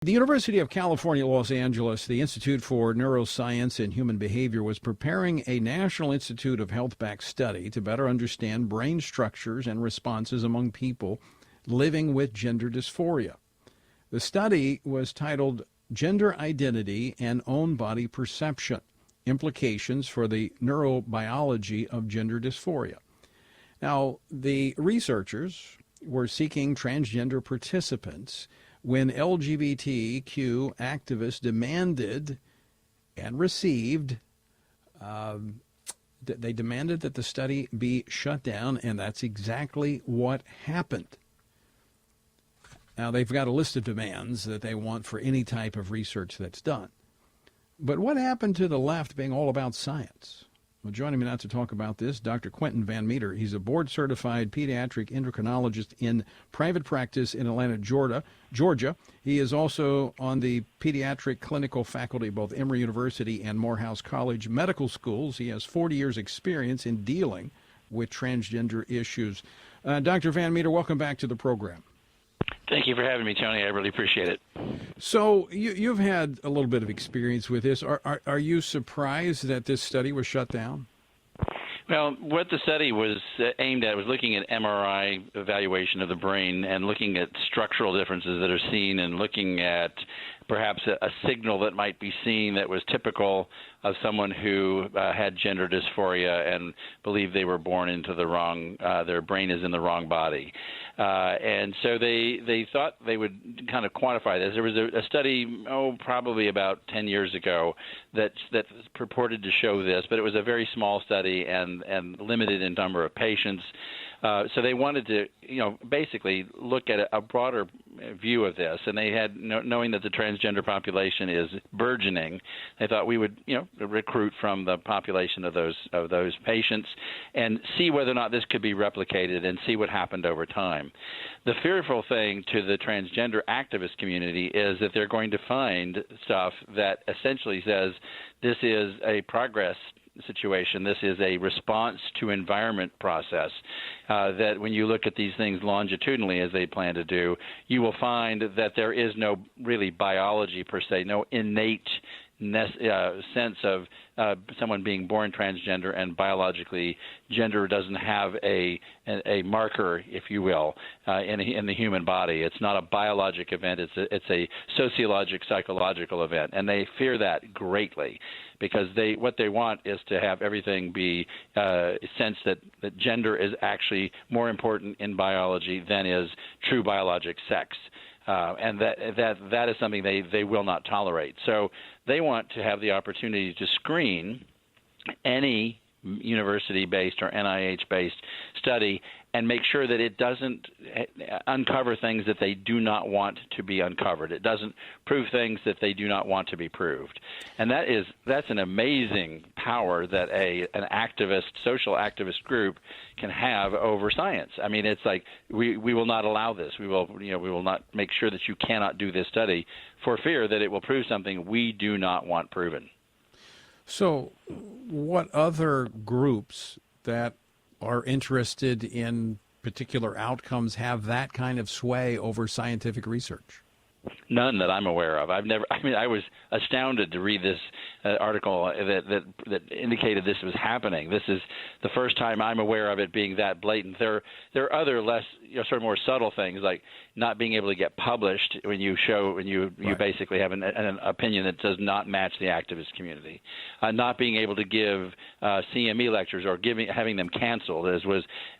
The University of California, Los Angeles, the Institute for Neuroscience and Human Behavior was preparing a National Institute of Health-backed study to better understand brain structures and responses among people living with gender dysphoria. The study was titled Gender Identity and Own Body Perception: Implications for the Neurobiology of Gender Dysphoria. Now, the researchers were seeking transgender participants when LGBTQ activists demanded and received, they demanded that the study be shut down, and that's exactly what happened. Now, they've got a list of demands that they want for any type of research that's done. But what happened to the left being all about science? Well, joining me now to talk about this, Dr. Quentin Van Meter. He's a board-certified pediatric endocrinologist in private practice in Atlanta, Georgia. He is also on the pediatric clinical faculty of both Emory University and Morehouse College Medical Schools. He has 40 years' experience in dealing with transgender issues. Dr. Van Meter, welcome back to the program. Thank you for having me, Tony. I really appreciate it. So you've had a little bit of experience with this. Are you surprised that this study was shut down? Well, what the study was aimed at was looking at MRI evaluation of the brain and looking at structural differences that are seen and looking at perhaps a signal that might be seen that was typical of someone who had gender dysphoria and believed they were born into the wrong, their brain is in the wrong body. And so they thought they would kind of quantify this. There was a study, probably about 10 years ago that purported to show this, but it was a very small study and limited in number of patients. So they wanted to, basically look at a broader view of this, and they had, knowing that the transgender population is burgeoning, they thought we would, recruit from the population of those patients and see whether or not this could be replicated and see what happened over time. The fearful thing to the transgender activist community is that they're going to find stuff that essentially says this is a progress situation. This is a response to environment process, that when you look at these things longitudinally, as they plan to do, you will find that there is no really biology per se, no innate sense of someone being born transgender and biologically gender doesn't have a marker, if you will, in the human body. It's not a biologic event. It's a sociologic, psychological event, and they fear that greatly because what they want is to have everything be sense that gender is actually more important in biology than is true biologic sex. And that is something they will not tolerate. So they want to have the opportunity to screen any university-based or NIH-based study and make sure that it doesn't uncover things that they do not want to be uncovered. It doesn't prove things that they do not want to be proved. And that's an amazing power that an activist, social activist group can have over science. I mean, it's like we will not allow this. We will not make sure that you cannot do this study for fear that it will prove something we do not want proven. So what other groups that are interested in particular outcomes have that kind of sway over scientific research? None that I'm aware of. I was astounded to read this article that indicated this was happening. This is the first time I'm aware of it being that blatant. There are other less, sort of more subtle things, like not being able to get published when you Right. basically have an opinion that does not match the activist community, not being able to give CME lectures or having them canceled,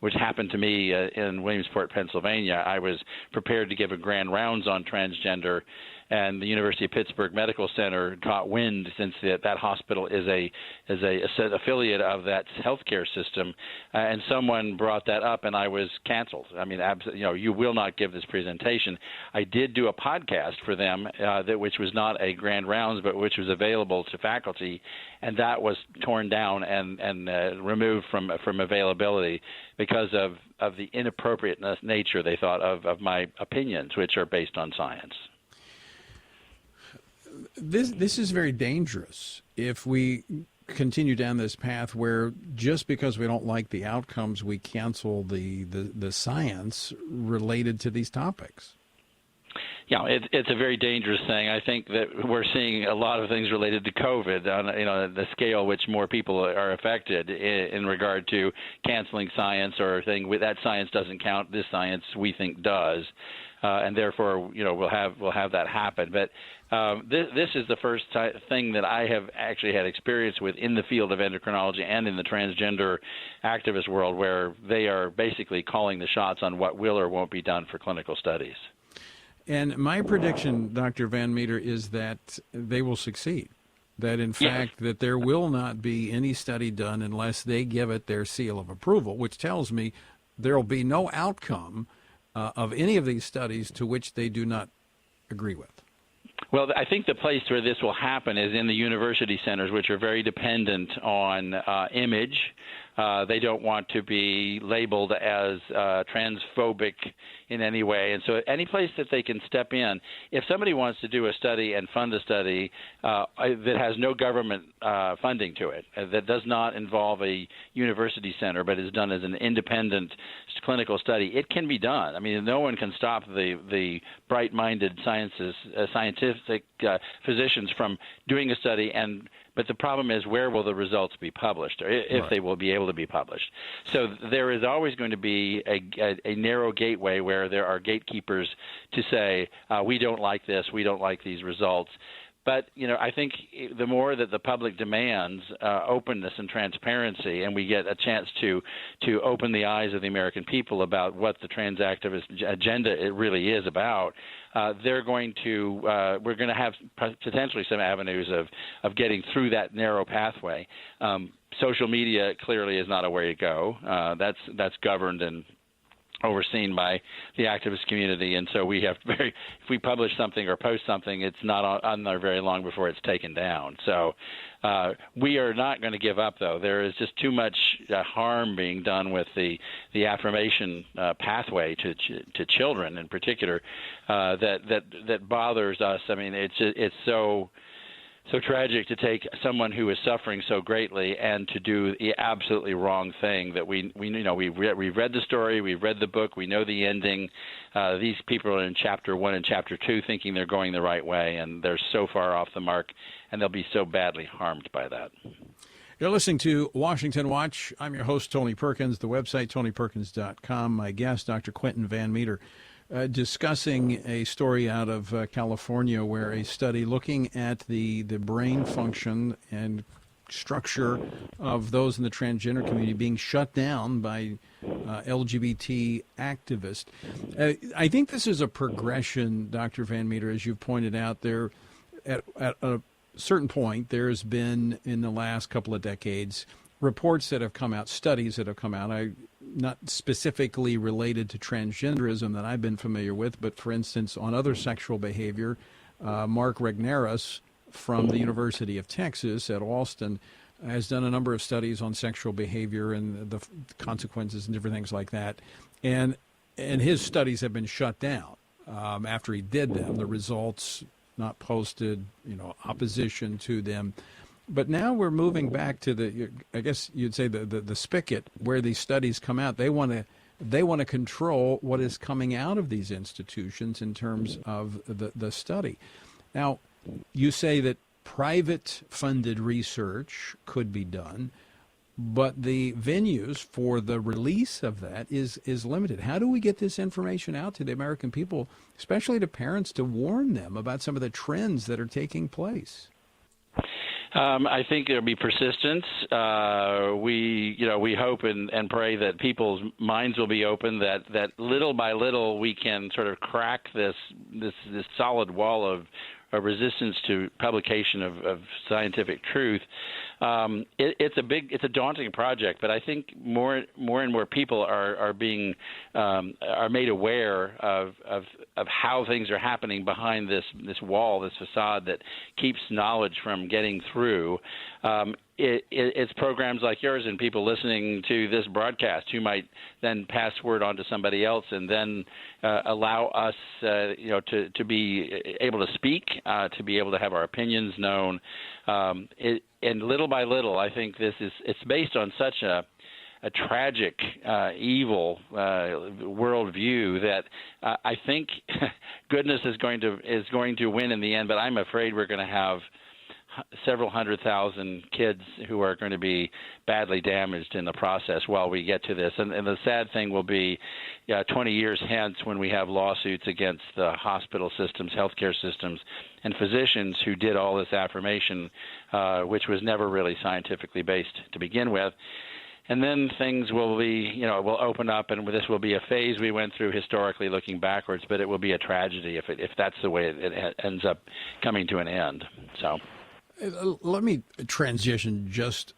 which happened to me in Williamsport, Pennsylvania. I was prepared to give a grand rounds on transgender, and the University of Pittsburgh Medical Center got wind, since that hospital is a affiliate of that healthcare system, and someone brought that up, and I was canceled. I mean, you will not give this presentation. I did do a podcast for them, which was not a grand rounds, but which was available to faculty, and that was torn down and removed from availability because of the inappropriate nature, they thought, of my opinions, which are based on science. This is very dangerous if we continue down this path where just because we don't like the outcomes, we cancel the science related to these topics. It's a very dangerous thing. I think that we're seeing a lot of things related to COVID on the scale which more people are affected in regard to canceling science or saying that science doesn't count, this science we think does, and therefore we'll have that happen. But this is the first thing that I have actually had experience with in the field of endocrinology and in the transgender activist world, where they are basically calling the shots on what will or won't be done for clinical studies. And my prediction, Dr. Van Meter, is that they will succeed. That, in fact, that there will not be any study done unless they give it their seal of approval, which tells me there will be no outcome of any of these studies to which they do not agree with. Well, I think the place where this will happen is in the university centers, which are very dependent on image. They don't want to be labeled as transphobic in any way. And so any place that they can step in, if somebody wants to do a study and fund a study that has no government funding to it, that does not involve a university center but is done as an independent clinical study, it can be done. I mean, no one can stop the bright-minded scientific physicians from doing a study, but the problem is, where will the results be published, or if they will be able to be published? So there is always going to be a narrow gateway where there are gatekeepers to say, we don't like this, we don't like these results. But, I think the more that the public demands openness and transparency, and we get a chance to open the eyes of the American people about what the trans activist agenda it really is about, we're going to have potentially some avenues of getting through that narrow pathway. Social media clearly is not a way to go. That's governed and overseen by the activist community, and so we have if we publish something or post something, it's not on there very long before it's taken down. So we are not going to give up, though. There is just too much harm being done with the affirmation pathway to children in particular that bothers us. I mean, it's so tragic to take someone who is suffering so greatly and to do the absolutely wrong thing. That we've read the story, we've read the book, we know the ending. These people are in Chapter 1 and Chapter 2 thinking they're going the right way, and they're so far off the mark, and they'll be so badly harmed by that. You're listening to Washington Watch. I'm your host, Tony Perkins. The website, tonyperkins.com. My guest, Dr. Quentin Van Meter, discussing a story out of California where a study looking at the brain function and structure of those in the transgender community being shut down by LGBT activists. I think this is a progression, Dr. Van Meter, as you've pointed out. There, at a certain point, there's been, in the last couple of decades, reports that have come out, studies that have come out, not specifically related to transgenderism that I've been familiar with, but for instance, on other sexual behavior, Mark Regnerus from the University of Texas at Austin has done a number of studies on sexual behavior and the consequences and different things like that. And his studies have been shut down after he did them. The results not posted, opposition to them. But now we're moving back to I guess you'd say the spigot where these studies come out. They want to control what is coming out of these institutions in terms of the study. Now, you say that private funded research could be done, but the venues for the release of that is limited. How do we get this information out to the American people, especially to parents, to warn them about some of the trends that are taking place? I think there'll be persistence. We hope and pray that people's minds will be open. That little by little we can sort of crack this solid wall of resistance to publication of scientific truth. It's a daunting project, but I think more and more people are made aware of how things are happening behind this wall, this facade that keeps knowledge from getting through. It's programs like yours and people listening to this broadcast who might then pass word on to somebody else and then allow us, to be able to speak, to be able to have our opinions known. And little by little, I think it's based on such a tragic, evil worldview that I think goodness is going to win in the end. But I'm afraid we're going to have several 100,000 kids who are going to be badly damaged in the process while we get to this. And the sad thing will be 20 years hence when we have lawsuits against the hospital systems, healthcare systems, and physicians who did all this affirmation, which was never really scientifically based to begin with. And then things will be, will open up, and this will be a phase we went through historically looking backwards, but it will be a tragedy if that's the way it ends up coming to an end. So. Let me transition just,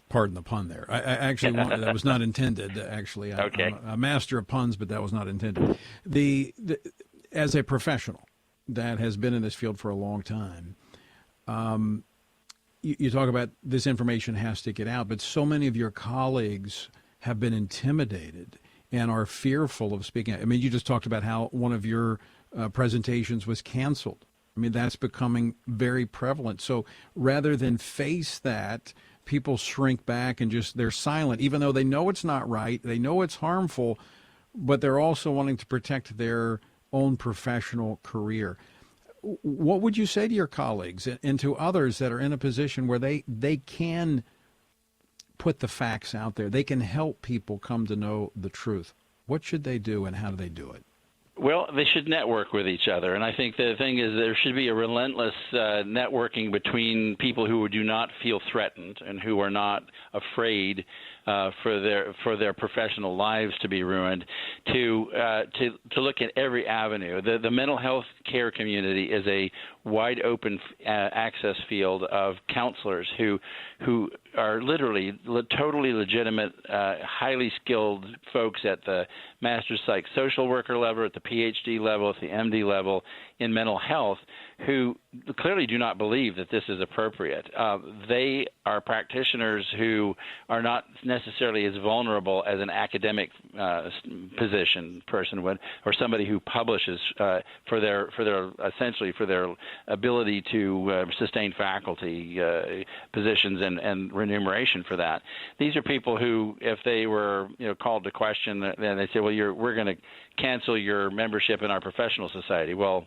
pardon the pun there. I actually that was not intended, actually. Okay. I'm a master of puns, but that was not intended. As a professional that has been in this field for a long time, you talk about this information has to get out, but so many of your colleagues have been intimidated and are fearful of speaking out. I mean, you just talked about how one of your presentations was canceled. I mean, that's becoming very prevalent. So rather than face that, people shrink back and they're silent, even though they know it's not right, they know it's harmful, but they're also wanting to protect their own professional career. What would you say to your colleagues and to others that are in a position where they can put the facts out there? They can help people come to know the truth. What should they do, and how do they do it? Well, they should network with each other, and I think the thing is there should be a relentless networking between people who do not feel threatened and who are not afraid for their professional lives to be ruined, to look at every avenue. The mental health care community is a wide open access field of counselors who are literally totally legitimate, highly skilled folks at the master's psych social worker level, at the PhD level, at the MD level in mental health, who clearly do not believe that this is appropriate. They are practitioners who are not necessarily as vulnerable as an academic person would, or somebody who publishes for their ability to sustain faculty positions and remuneration for that. These are people who, if they were called to question, then they say, well, we're going to cancel your membership in our professional society. Well,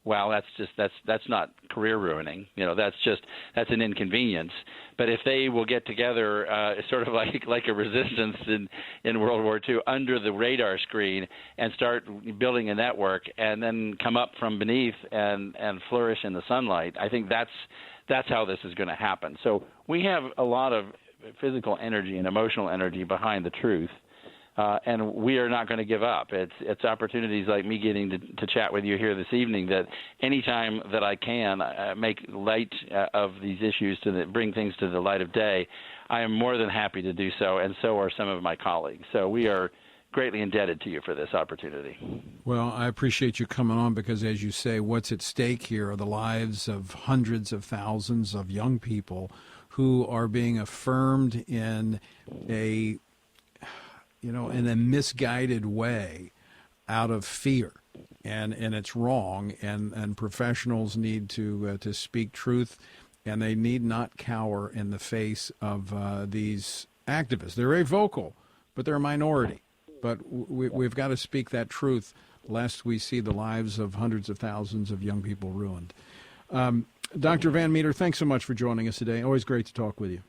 that's not career ruining. That's an inconvenience. But if they will get together, sort of like a resistance in World War II, under the radar screen, and start building a network, and then come up from beneath and flourish in the sunlight, I think that's how this is going to happen. So we have a lot of physical energy and emotional energy behind the truth. And we are not going to give up. It's opportunities like me getting to chat with you here this evening that anytime that I can make light of these issues, bring things to the light of day, I am more than happy to do so, and so are some of my colleagues. So we are greatly indebted to you for this opportunity. Well, I appreciate you coming on because, as you say, what's at stake here are the lives of hundreds of thousands of young people who are being affirmed in a misguided way out of fear. And it's wrong, and professionals need to speak truth, and they need not cower in the face of these activists. They're very vocal, but they're a minority. But we've got to speak that truth lest we see the lives of hundreds of thousands of young people ruined. Dr. Van Meter, thanks so much for joining us today. Always great to talk with you.